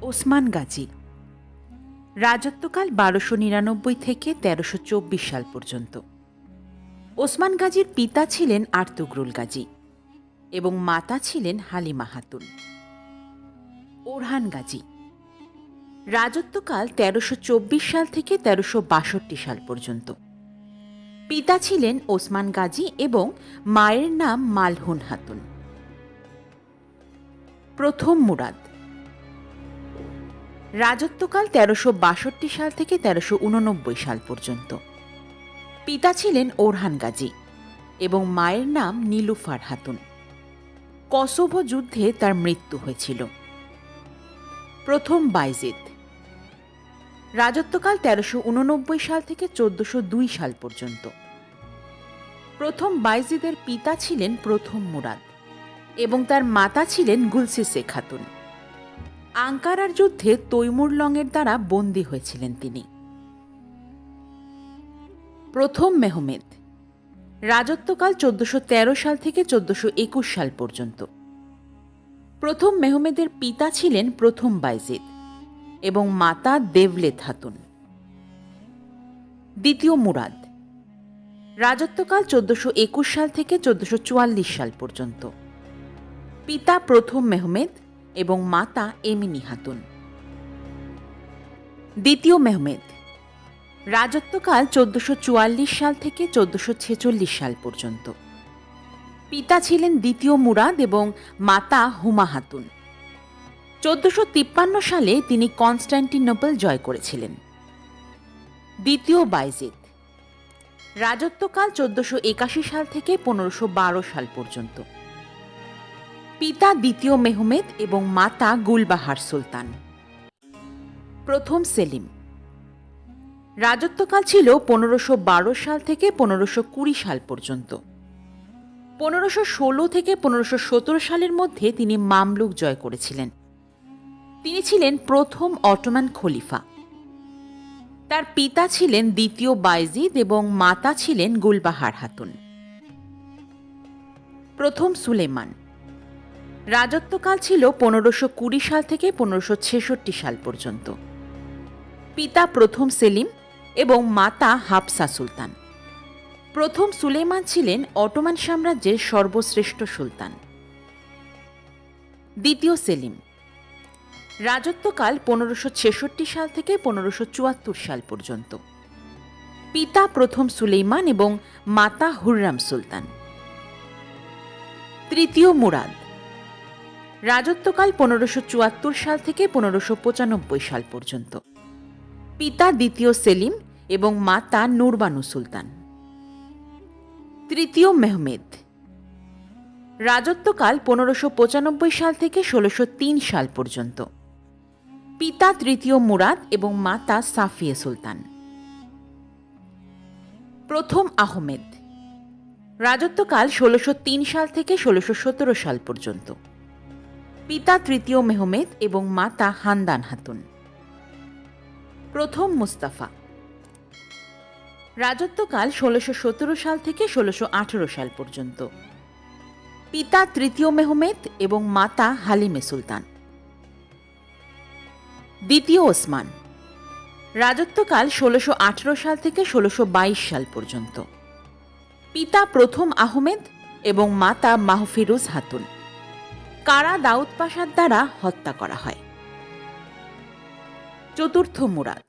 ওসমান গাজী রাজত্বকাল ১২৯৯ থেকে ১৩২৪ সাল পর্যন্ত। ওসমান গাজীর পিতা ছিলেন আর্তুগরুল গাজী এবং মাতা ছিলেন হালিমা খাতুন। ওরহান গাজী রাজত্বকাল ১৩২৪ সাল থেকে ১৩৬২ সাল পর্যন্ত। পিতা ছিলেন ওসমান গাজী এবং মায়ের নাম মালহুন খাতুন। প্রথম মুরাদ রাজত্বকাল ১৩৬২ সাল থেকে ১৩৮৯ সাল পর্যন্ত। পিতা ছিলেন ওরহান গাজী এবং মায়ের নাম নীলুফার খাতুন। কসোভো যুদ্ধে তার মৃত্যু হয়েছিল। প্রথম বায়জিদ রাজত্বকাল ১৩৮৯ সাল থেকে ১৪০২ সাল পর্যন্ত। প্রথম বায়জিদের পিতা ছিলেন প্রথম মুরাদ এবং তার মাতা ছিলেন গুলসিসে খাতুন। আঙ্কারার যুদ্ধে তৈমুর লংয়ের দ্বারা বন্দী হয়েছিলেন তিনি। প্রথম মেহমেদ রাজত্বকাল ১৪১৩ সাল থেকে ১৪২১ সাল পর্যন্ত। প্রথম মেহমেদের পিতা ছিলেন প্রথম বায়জিদ এবং মাতা দেভলেত খাতুন। দ্বিতীয় মুরাদ রাজত্বকাল ১৪২১ সাল থেকে ১৪৪৪ সাল পর্যন্ত। পিতা প্রথম মেহমেদ এবং মাতা এমিনি খাতুন। দ্বিতীয় মেহমেদ রাজত্বকাল ১৪৪৪ সাল থেকে ১৪৪৬ সাল পর্যন্ত। পিতা ছিলেন দ্বিতীয় মুরাদ এবং মাতা হুমা খাতুন। ১৪৫৩ সালে তিনি কনস্টান্টিনোপল জয় করেছিলেন। দ্বিতীয় বায়জিদ রাজত্বকাল ১৪৮১ সাল থেকে ১৫১২ সাল পর্যন্ত। পিতা দ্বিতীয় মেহমেদ এবং মাতা গুলবাহার সুলতান। প্রথম সেলিম রাজত্বকাল ছিল ১৫১২ সাল থেকে ১৫২০ সাল পর্যন্ত। ১৫১৬ থেকে ১৫১৭ সালের মধ্যে তিনি মামলুক জয় করেছিলেন। তিনি ছিলেন প্রথম অটোমান খলিফা। তার পিতা ছিলেন দ্বিতীয় বায়জিদ এবং মাতা ছিলেন গুলবাহার খাতুন। প্রথম সুলেমান রাজত্বকাল ছিল ১৫২০ সাল থেকে ১৫৬৬ সাল পর্যন্ত। পিতা প্রথম সেলিম এবং মাতা হাফসা সুলতান। প্রথম সুলেমান ছিলেন অটোমান সাম্রাজ্যের সর্বশ্রেষ্ঠ সুলতান। দ্বিতীয় সেলিম রাজত্বকাল ১৫৬৬ সাল থেকে ১৫৭৪ সাল পর্যন্ত। পিতা প্রথম সুলেমান এবং মাতা হুররাম সুলতান। তৃতীয় মুরাদ রাজত্বকাল ১৫৭৪ সাল থেকে ১৫৯৫ সাল পর্যন্ত। পিতা দ্বিতীয় সেলিম এবং মাতা নুরবানু সুলতান। তৃতীয় মেহমেদ রাজত্বকাল ১৫৯৫ সাল থেকে ১৬০৩ সাল পর্যন্ত। পিতা তৃতীয় মুরাদ এবং মাতা সাফিয়ে সুলতান। প্রথম আহমেদ রাজত্বকাল ১৬০৩ সাল থেকে ১৬১৭ সাল পর্যন্ত। পিতা তৃতীয় মেহমেদ এবং মাতা হান্দান খাতুন। প্রথম মুস্তাফা রাজত্বকাল ১৬১৭ সাল থেকে ১৬১৮ সাল পর্যন্ত। পিতা তৃতীয় মেহমেদ এবং মাতা হালিমে সুলতান। দ্বিতীয় ওসমান রাজত্বকাল ১৬১৮ সাল থেকে ১৬২২ সাল পর্যন্ত। পিতা প্রথম আহমেদ এবং মাতা মাহফিরুজ খাতুন। কারা দাউদ পাশার দ্বারা হত্যা করা হয়। চতুর্থ মুরাদ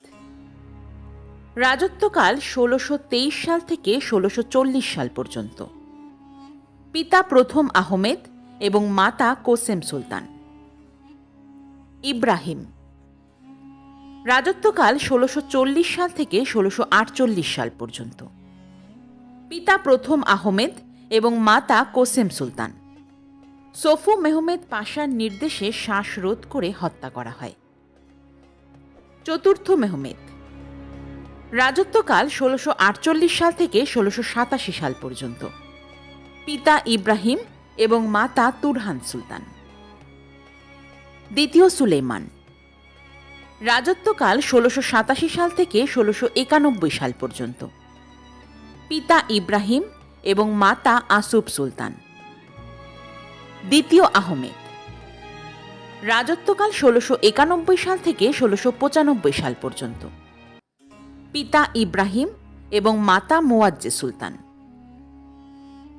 রাজত্বকাল ১৬২৩ সাল থেকে ১৬৪০ সাল পর্যন্ত। পিতা প্রথম আহমেদ এবং মাতা কোসেম সুলতান। ইব্রাহিম রাজত্বকাল ১৬৪০ সাল থেকে ১৬৪৮ সাল পর্যন্ত। পিতা প্রথম আহমেদ এবং মাতা কোসেম সুলতান। সফু মেহমেদ পাশার নির্দেশে শ্বাসরোধ করে হত্যা করা হয়। চতুর্থ মেহমেদ রাজত্বকাল ১৬৪৮ সাল থেকে ১৬৮৭ সাল পর্যন্ত। পিতা ইব্রাহিম এবং মাতা তুরহান সুলতান। দ্বিতীয় সুলেমান রাজত্বকাল ১৬৮৭ সাল থেকে ১৬৯১ সাল পর্যন্ত। পিতা ইব্রাহিম এবং মাতা আসুফ সুলতান। দ্বিতীয় আহমেদ রাজত্বকাল ১৬৯১ সাল থেকে ১৬৯৫ সাল পর্যন্ত। পিতা ইব্রাহিম এবং মাতা মুয়াজ্জে সুলতান।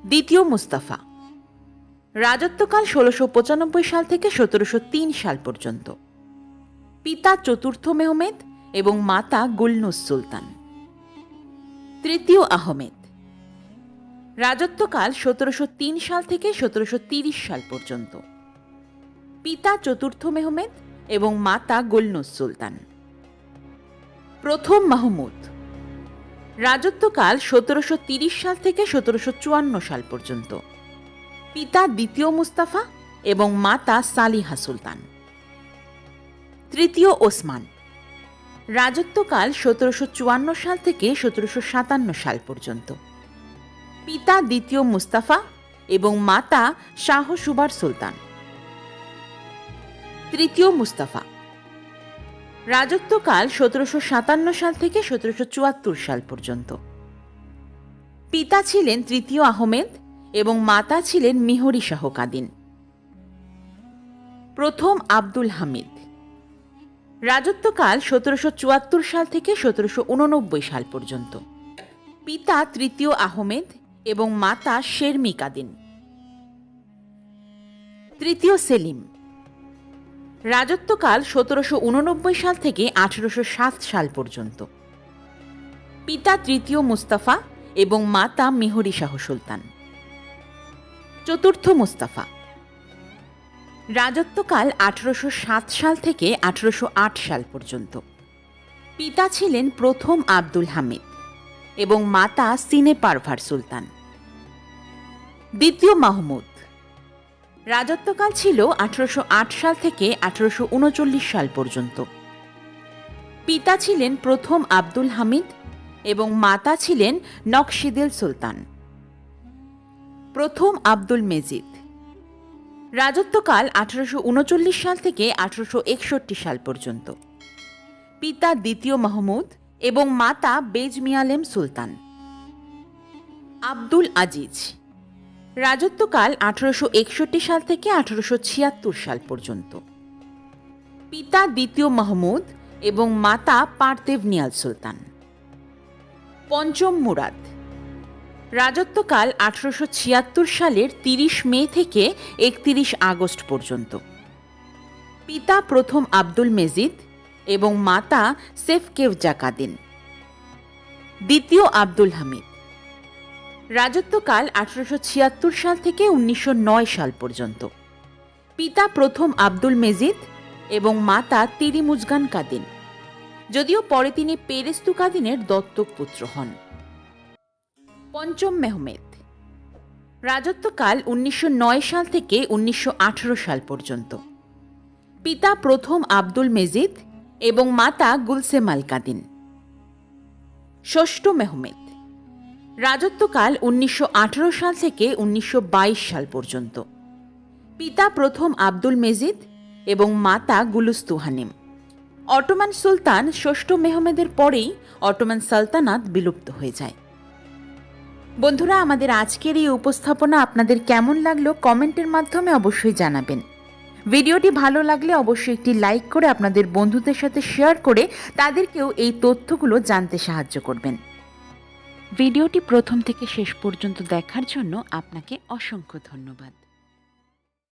দ্বিতীয় মুস্তাফা, রাজত্বকাল ১৬৯৫ সাল থেকে ১৭০৩ সাল পর্যন্ত। পিতা চতুর্থ মেহমেদ এবং মাতা গুলনুস সুলতান। তৃতীয় আহমেদ, রাজত্বকাল ১৭০৩ সাল থেকে ১৭৩০ সাল পর্যন্ত। পিতা চতুর্থ মেহমেদ এবং মাতা গুলনুস সুলতান। প্রথম মাহমুদ, রাজত্বকাল ১৭৩০ সাল থেকে ১৭৫৪ সাল পর্যন্ত। পিতা দ্বিতীয় মুস্তাফা এবং মাতা সালিহা সুলতান। তৃতীয় ওসমান, রাজত্বকাল ১৭৫৪ সাল থেকে ১৭৫৭ সাল পর্যন্ত। পিতা দ্বিতীয় মুস্তাফা এবং মাতা শাহ সুবার সুলতান। তৃতীয় মুস্তাফা, রাজত্বকাল ১৭৫৭ সাল থেকে ১৭৭৪ সাল পর্যন্ত। পিতা ছিলেন তৃতীয় আহমেদ এবং মাতা ছিলেন মিহরি শাহ কাদিন। প্রথম আব্দুল হামিদ, রাজত্বকাল ১৭৭৪ সাল থেকে ১৭৮৯ সাল পর্যন্ত। পিতা তৃতীয় আহমেদ এবং মাতা শেরমি কাদিন। তৃতীয় সেলিম, রাজত্বকাল ১৭৮৯ সাল থেকে ১৮০৭ সাল পর্যন্ত। পিতা তৃতীয় মুস্তাফা এবং মাতা মিহরি শাহ সুলতান। চতুর্থ মুস্তাফা, রাজত্বকাল ১৮০৭ সাল থেকে ১৮০৮ সাল পর্যন্ত। পিতা ছিলেন প্রথম আব্দুল হামিদ এবং মাতা সিনে পারভার সুলতান। দ্বিতীয় মাহমুদ, রাজত্বকাল ছিল ১৮০৮ সাল থেকে ১৮৩৯ সাল পর্যন্ত। পিতা ছিলেন প্রথম আব্দুল হামিদ এবং মাতা ছিলেন নকশিদিল সুলতান। প্রথম আব্দুল মেজিদ, রাজত্বকাল ১৮৩৯ সাল থেকে ১৮৬১ সাল পর্যন্ত। পিতা দ্বিতীয় মাহমুদ এবং মাতা বেজ মিয়ালেম সুলতান। আব্দুল আজিজ, রাজত্বকাল ১৮৬১ সাল থেকে ১৮৭৬ সাল পর্যন্ত। পিতা দ্বিতীয় মাহমুদ এবং মাতা পারতেভ নিয়াল সুলতান। পঞ্চম মুরাদ, রাজত্বকাল ১৮৭৬ সালের ৩০ মে থেকে ৩১ আগস্ট পর্যন্ত। পিতা প্রথম আব্দুল মেজিদ এবং মাতা সেফকেভজা কাদিন। দ্বিতীয় আব্দুল হামিদ, রাজত্বকাল ১৮৭৬ সাল থেকে ১৯০৯ সাল পর্যন্ত। পিতা প্রথম আব্দুল মেজিদ এবং মাতা তিরিমুজগান কাদিন, যদিও পরে তিনি পেরেস্তু কাদিনের দত্তক পুত্র হন। পঞ্চম মেহমেদ, রাজত্বকাল ১৯০৯ সাল থেকে ১৯১৮ সাল পর্যন্ত। পিতা প্রথম আব্দুল মেজিদ এবং মাতা গুলসেমাল কাদিন। ষষ্ঠ মেহমেদ, রাজত্বকাল ১৯১৮ সাল থেকে ১৯২২ সাল পর্যন্ত। পিতা প্রথম আব্দুল মেজিদ এবং মাতা গুলুস্তু হানিম। অটোমান সুলতান ষষ্ঠ মেহমেদের পরেই অটোমান সালতানাত বিলুপ্ত হয়ে যায়। বন্ধুরা, আমাদের আজকের এই উপস্থাপনা আপনাদের কেমন লাগলো কমেন্টের মাধ্যমে অবশ্যই জানাবেন। ভিডিওটি ভালো লাগলে অবশ্যই একটি লাইক করে আপনাদের বন্ধুদের সাথে শেয়ার করে তাদেরকেও এই তথ্যগুলো জানতে সাহায্য করবেন। ভিডিওটি প্রথম থেকে শেষ পর্যন্ত দেখার জন্য আপনাকে অসংখ্য ধন্যবাদ।